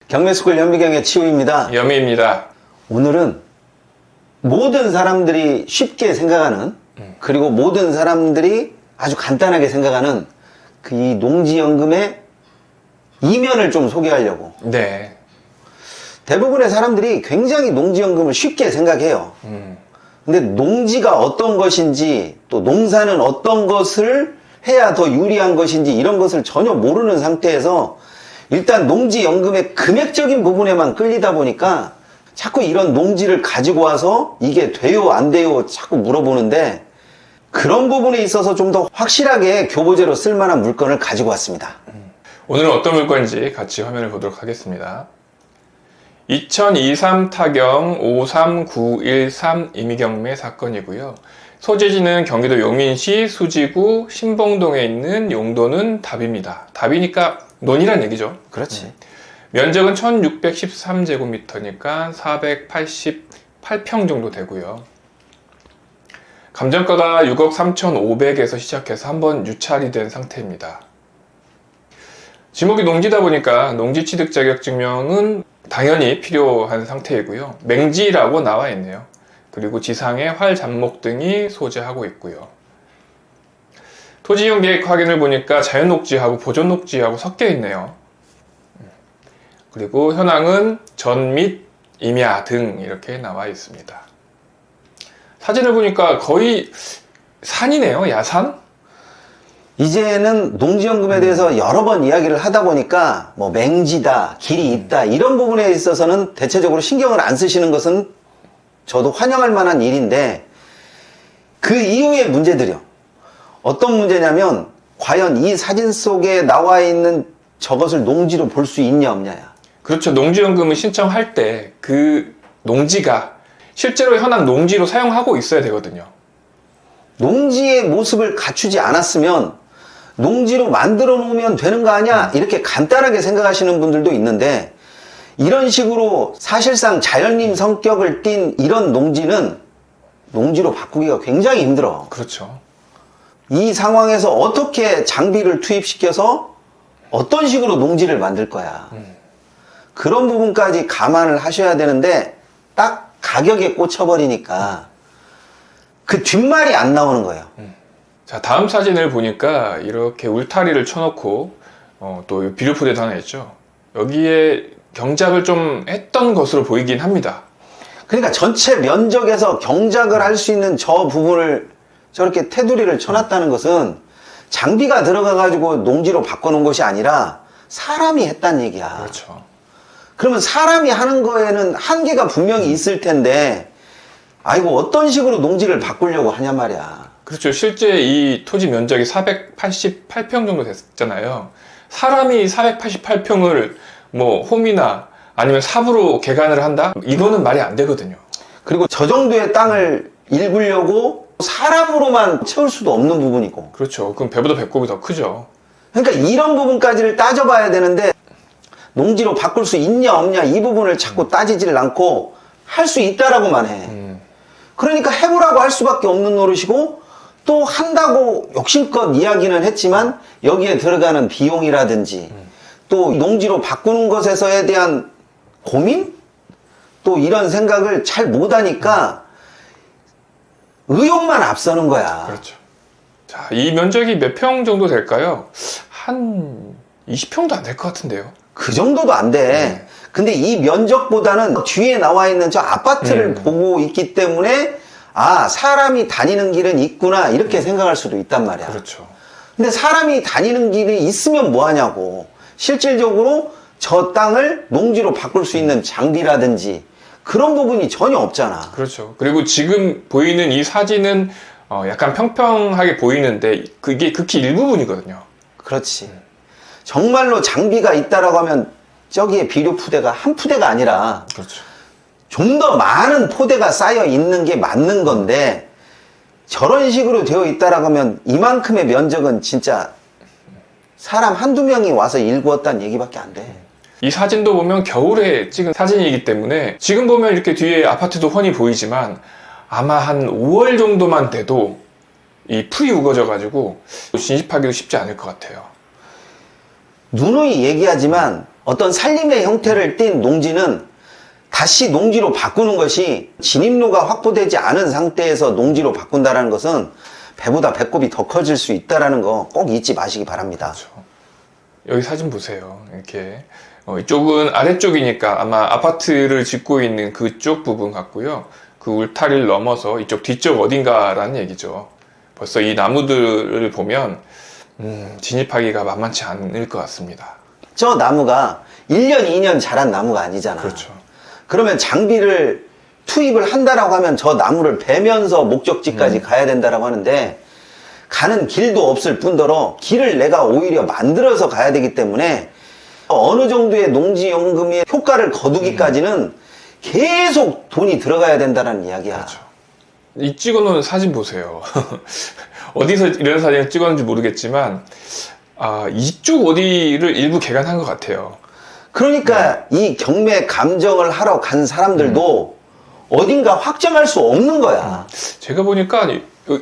경매스쿨 현미경의 치우입니다. 여미입니다. 오늘은 모든 사람들이 쉽게 생각하는 그리고 모든 사람들이 아주 간단하게 생각하는 그 이 농지연금의 이면을 좀 소개하려고. 네. 대부분의 사람들이 굉장히 농지연금을 쉽게 생각해요. 근데 농지가 어떤 것인지 또 농사는 어떤 것을 해야 더 유리한 것인지 이런 것을 전혀 모르는 상태에서 일단 농지연금의 금액적인 부분에만 끌리다 보니까 자꾸 이런 농지를 가지고 와서 이게 돼요 안 돼요 자꾸 물어보는데, 그런 부분에 있어서 좀 더 확실하게 교보제로 쓸만한 물건을 가지고 왔습니다. 오늘은 어떤 물건인지 같이 화면을 보도록 하겠습니다. 2023 타경 53913 임의경매 사건이고요. 소재지는 경기도 용인시 수지구 신봉동에 있는 용도는 답입니다. 답이니까 논이란 얘기죠. 그렇지. 면적은 1613제곱미터니까 488평 정도 되고요. 감정가가 6억 3,500에서 시작해서 한번 유찰이 된 상태입니다. 지목이 농지다 보니까 농지취득 자격증명은 당연히 필요한 상태이고요. 맹지라고 나와 있네요. 그리고 지상에 활, 잡목 등이 소재하고 있고요. 토지이용 계획 확인을 보니까 자연녹지하고 보존녹지하고 섞여 있네요. 그리고 현황은 전 및 임야 등 이렇게 나와 있습니다. 사진을 보니까 거의 산이네요. 야산? 이제는 농지연금에 대해서 여러 번 이야기를 하다 보니까 뭐 맹지다, 길이 있다 이런 부분에 있어서는 대체적으로 신경을 안 쓰시는 것은 저도 환영할 만한 일인데, 그 이후의 문제들이요. 어떤 문제냐면 과연 이 사진 속에 나와 있는 저것을 농지로 볼 수 있냐 없냐야. 그렇죠. 농지연금을 신청할 때 그 농지가 실제로 현황 농지로 사용하고 있어야 되거든요. 농지의 모습을 갖추지 않았으면 농지로 만들어 놓으면 되는 거 아니야? 이렇게 간단하게 생각하시는 분들도 있는데, 이런 식으로 사실상 자연림 성격을 띤 이런 농지는 농지로 바꾸기가 굉장히 힘들어. 그렇죠. 이 상황에서 어떻게 장비를 투입시켜서 어떤 식으로 농지를 만들 거야. 그런 부분까지 감안을 하셔야 되는데 딱 가격에 꽂혀버리니까 그 뒷말이 안 나오는 거예요. 자, 다음 사진을 보니까 이렇게 울타리를 쳐놓고 또 비료포대도 하나 있죠. 여기에 경작을 좀 했던 것으로 보이긴 합니다. 그러니까 전체 면적에서 경작을 할 수 있는 저 부분을 저렇게 테두리를 쳐놨다는 것은 장비가 들어가가지고 농지로 바꿔놓은 것이 아니라 사람이 했다는 얘기야. 그렇죠. 그러면 사람이 하는 거에는 한계가 분명히 있을 텐데, 아이고 어떤 식으로 농지를 바꾸려고 하냐 말이야. 그렇죠. 실제 이 토지 면적이 488평 정도 됐잖아요. 사람이 488평을 뭐 홈이나 아니면 삽으로 개간을 한다? 이거는 말이 안 되거든요. 그리고 저 정도의 땅을 일구려고 사람으로만 채울 수도 없는 부분이고. 그렇죠. 그럼 배보다 배꼽이 더 크죠. 그러니까 이런 부분까지를 따져봐야 되는데, 농지로 바꿀 수 있냐 없냐 이 부분을 자꾸 따지지를 않고 할 수 있다라고만 해. 그러니까 해보라고 할 수밖에 없는 노릇이고, 또 한다고 욕심껏 이야기는 했지만 여기에 들어가는 비용이라든지 또 농지로 바꾸는 것에서에 대한 고민? 또 이런 생각을 잘 못하니까 의욕만 앞서는 거야. 그렇죠. 자, 이 면적이 몇 평 정도 될까요? 한 20평도 안 될 것 같은데요. 그 정도도 안 돼. 근데 이 면적보다는 뒤에 나와 있는 저 아파트를 보고 있기 때문에 아, 사람이 다니는 길은 있구나 이렇게 생각할 수도 있단 말이야. 그렇죠. 근데 사람이 다니는 길이 있으면 뭐 하냐고. 실질적으로 저 땅을 농지로 바꿀 수 있는 장비라든지 그런 부분이 전혀 없잖아. 그렇죠. 그리고 지금 보이는 이 사진은 약간 평평하게 보이는데 그게 극히 일부분이거든요. 그렇지. 정말로 장비가 있다라고 하면 저기에 비료 푸대가 한 푸대가 아니라 그렇죠. 좀 더 많은 포대가 쌓여 있는 게 맞는 건데, 저런 식으로 되어 있다라고 하면 이만큼의 면적은 진짜 사람 한두 명이 와서 일구었다는 얘기밖에 안 돼. 이 사진도 보면 겨울에 찍은 사진이기 때문에 지금 보면 이렇게 뒤에 아파트도 훤히 보이지만 아마 한 5월 정도만 돼도 이 풀이 우거져 가지고 진입하기도 쉽지 않을 것 같아요. 누누이 얘기하지만 어떤 살림의 형태를 띈 농지는 다시 농지로 바꾸는 것이 진입로가 확보되지 않은 상태에서 농지로 바꾼다는 것은 배보다 배꼽이 더 커질 수 있다는 거 꼭 잊지 마시기 바랍니다. 그렇죠. 여기 사진 보세요. 이렇게 이쪽은 아래쪽이니까 아마 아파트를 짓고 있는 그쪽 부분 같고요. 그 울타리를 넘어서 이쪽 뒤쪽 어딘가라는 얘기죠. 벌써 이 나무들을 보면 진입하기가 만만치 않을 것 같습니다. 저 나무가 1년, 2년 자란 나무가 아니잖아. 그렇죠. 그러면 장비를 투입을 한다라고 하면 저 나무를 베면서 목적지까지 가야 된다라고 하는데 가는 길도 없을 뿐더러 길을 내가 오히려 만들어서 가야 되기 때문에 어느 정도의 농지연금의 효과를 거두기까지는 계속 돈이 들어가야 된다는 이야기야. 그렇죠. 이 찍어놓은 사진 보세요. 어디서 이런 사진을 찍었는지 모르겠지만 이쪽 어디를 일부 개간한 것 같아요. 그러니까 이 경매 감정을 하러 간 사람들도 어딘가 확정할 수 없는 거야. 제가 보니까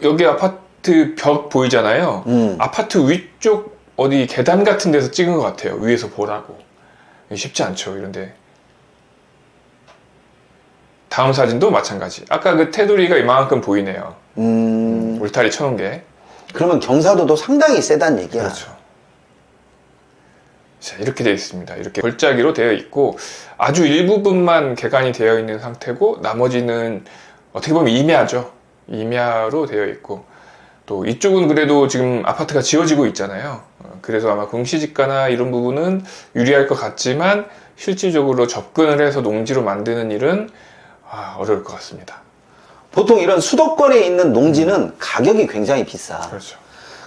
여기 아파트 벽 보이잖아요. 아파트 위쪽 어디 계단 같은 데서 찍은 것 같아요. 위에서 보라고. 쉽지 않죠, 이런데. 다음 사진도 마찬가지. 아까 그 테두리가 이만큼 보이네요. 울타리 쳐놓은 게. 그러면 경사도도 상당히 세단 얘기야. 그렇죠. 자, 이렇게 되어 있습니다. 이렇게 골짜기로 되어 있고 아주 일부분만 개간이 되어 있는 상태고 나머지는 어떻게 보면 임야죠. 임야로 되어 있고 또 이쪽은 그래도 지금 아파트가 지어지고 있잖아요. 그래서 아마 공시지가나 이런 부분은 유리할 것 같지만 실질적으로 접근을 해서 농지로 만드는 일은 어려울 것 같습니다. 보통 이런 수도권에 있는 농지는 가격이 굉장히 비싸. 그렇죠.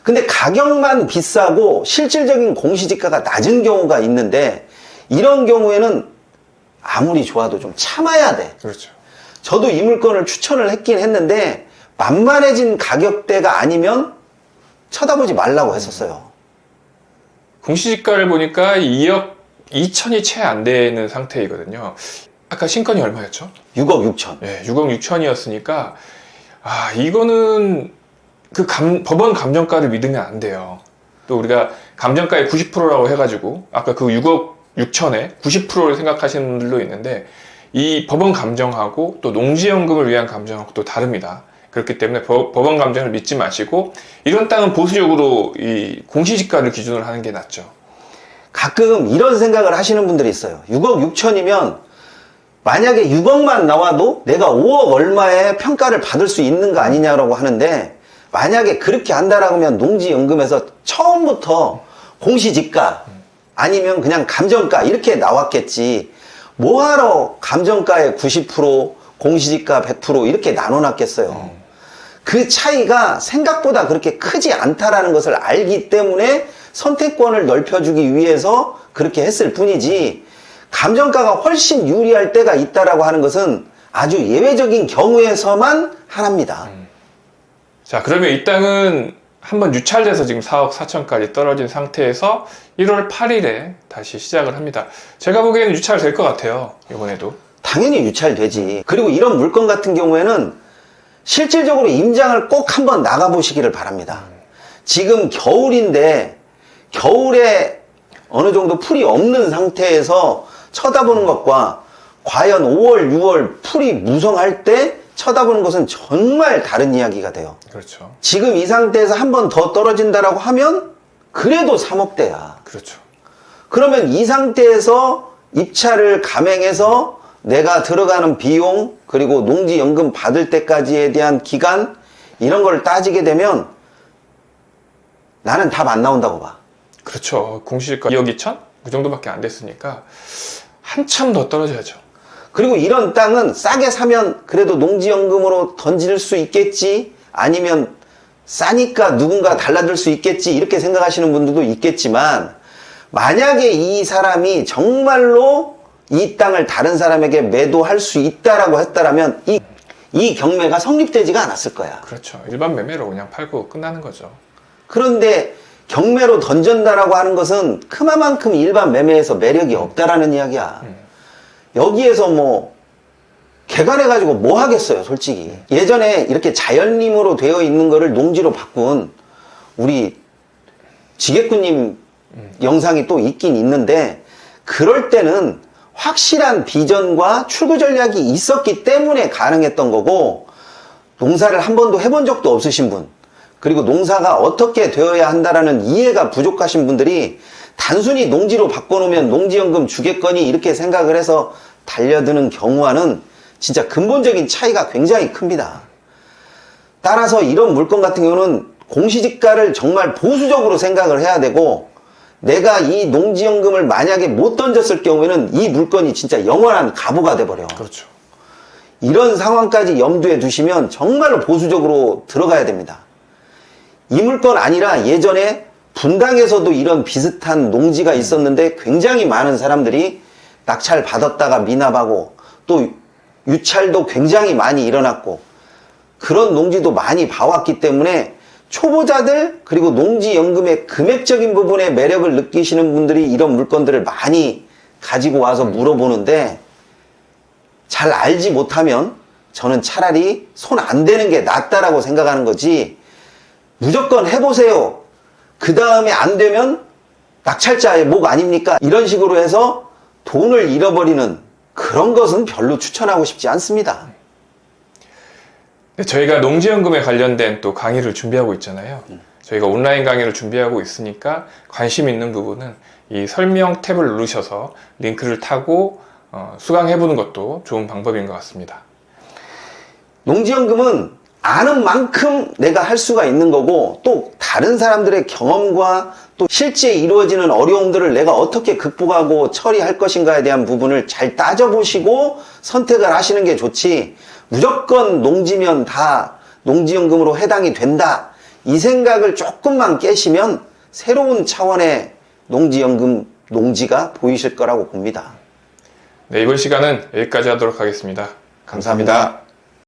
근데 가격만 비싸고 실질적인 공시지가가 낮은 경우가 있는데 이런 경우에는 아무리 좋아도 좀 참아야 돼. 그렇죠. 저도 이 물건을 추천을 했긴 했는데 만만해진 가격대가 아니면 쳐다보지 말라고 했었어요. 공시지가를 보니까 2억 2천이 채 안 되는 상태이거든요. 아까 신건이 얼마였죠? 6억 6천. 네, 6억 6천이었으니까 이거는 그 법원 감정가를 믿으면 안 돼요. 또 우리가 감정가의 90%라고 해가지고 아까 그 6억 6천에 90%를 생각하시는 분들도 있는데 이 법원 감정하고 또 농지연금을 위한 감정하고 또 다릅니다. 그렇기 때문에 법원 감정을 믿지 마시고 이런 땅은 보수적으로 이 공시지가를 기준으로 하는 게 낫죠. 가끔 이런 생각을 하시는 분들이 있어요. 6억 6천이면 만약에 6억만 나와도 내가 5억 얼마의 평가를 받을 수 있는 거 아니냐라고 하는데 만약에 그렇게 한다라고 하면 농지연금에서 처음부터 공시지가 아니면 그냥 감정가 이렇게 나왔겠지. 뭐하러 감정가의 90% 공시지가 100% 이렇게 나눠놨겠어요. 그 차이가 생각보다 그렇게 크지 않다라는 것을 알기 때문에 선택권을 넓혀주기 위해서 그렇게 했을 뿐이지 감정가가 훨씬 유리할 때가 있다라고 하는 것은 아주 예외적인 경우에서만 하나입니다. 자, 그러면 이 땅은 한번 유찰돼서 지금 4억 4천까지 떨어진 상태에서 1월 8일에 다시 시작을 합니다. 제가 보기에는 유찰될 것 같아요. 이번에도. 당연히 유찰되지. 그리고 이런 물건 같은 경우에는 실질적으로 임장을 꼭 한번 나가보시기를 바랍니다. 지금 겨울인데 겨울에 어느 정도 풀이 없는 상태에서 쳐다보는 것과 과연 5월, 6월 풀이 무성할 때 쳐다보는 것은 정말 다른 이야기가 돼요. 그렇죠. 지금 이 상태에서 한 번 더 떨어진다라고 하면 그래도 3억대야. 그렇죠. 그러면 이 상태에서 입찰을 감행해서 내가 들어가는 비용 그리고 농지연금 받을 때까지에 대한 기간 이런 걸 따지게 되면 나는 답 안 나온다고 봐. 그렇죠. 공시지가 2억 2천? 그 정도밖에 안 됐으니까 한참 더 떨어져야죠. 그리고 이런 땅은 싸게 사면 그래도 농지연금으로 던질 수 있겠지 아니면 싸니까 누군가 달라들 수 있겠지 이렇게 생각하시는 분들도 있겠지만 만약에 이 사람이 정말로 이 땅을 다른 사람에게 매도할 수 있다라고 했다라면 이 경매가 성립되지가 않았을 거야. 그렇죠. 일반 매매로 그냥 팔고 끝나는 거죠. 그런데 경매로 던진다라고 하는 것은 그만큼 일반 매매에서 매력이 없다라는 이야기야. 여기에서 뭐 개간해가지고 뭐 하겠어요, 솔직히. 예전에 이렇게 자연림으로 되어 있는 거를 농지로 바꾼 우리 지게꾼님 영상이 또 있긴 있는데 그럴 때는 확실한 비전과 출구 전략이 있었기 때문에 가능했던 거고, 농사를 한 번도 해본 적도 없으신 분, 그리고 농사가 어떻게 되어야 한다라는 이해가 부족하신 분들이 단순히 농지로 바꿔놓으면 농지연금 주겠거니 이렇게 생각을 해서 달려드는 경우와는 진짜 근본적인 차이가 굉장히 큽니다. 따라서 이런 물건 같은 경우는 공시지가를 정말 보수적으로 생각을 해야 되고, 내가 이 농지연금을 만약에 못 던졌을 경우에는 이 물건이 진짜 영원한 가부가 돼버려. 그렇죠. 이런 상황까지 염두에 두시면 정말로 보수적으로 들어가야 됩니다. 이 물건 아니라 예전에 분당에서도 이런 비슷한 농지가 있었는데 굉장히 많은 사람들이 낙찰 받았다가 미납하고 또 유찰도 굉장히 많이 일어났고 그런 농지도 많이 봐왔기 때문에 초보자들 그리고 농지연금의 금액적인 부분에 매력을 느끼시는 분들이 이런 물건들을 많이 가지고 와서 물어보는데, 잘 알지 못하면 저는 차라리 손 안 대는 게 낫다라고 생각하는 거지, 무조건 해보세요, 그 다음에 안 되면 낙찰자의 목 아닙니까? 이런 식으로 해서 돈을 잃어버리는 그런 것은 별로 추천하고 싶지 않습니다. 저희가 농지연금에 관련된 또 강의를 준비하고 있잖아요. 저희가 온라인 강의를 준비하고 있으니까 관심 있는 부분은 이 설명 탭을 누르셔서 링크를 타고 수강해보는 것도 좋은 방법인 것 같습니다. 농지연금은 아는 만큼 내가 할 수가 있는 거고, 또 다른 사람들의 경험과 또 실제 이루어지는 어려움들을 내가 어떻게 극복하고 처리할 것인가에 대한 부분을 잘 따져보시고 선택을 하시는 게 좋지, 무조건 농지면 다 농지연금으로 해당이 된다, 이 생각을 조금만 깨시면 새로운 차원의 농지연금 농지가 보이실 거라고 봅니다. 네, 이번 시간은 여기까지 하도록 하겠습니다. 감사합니다.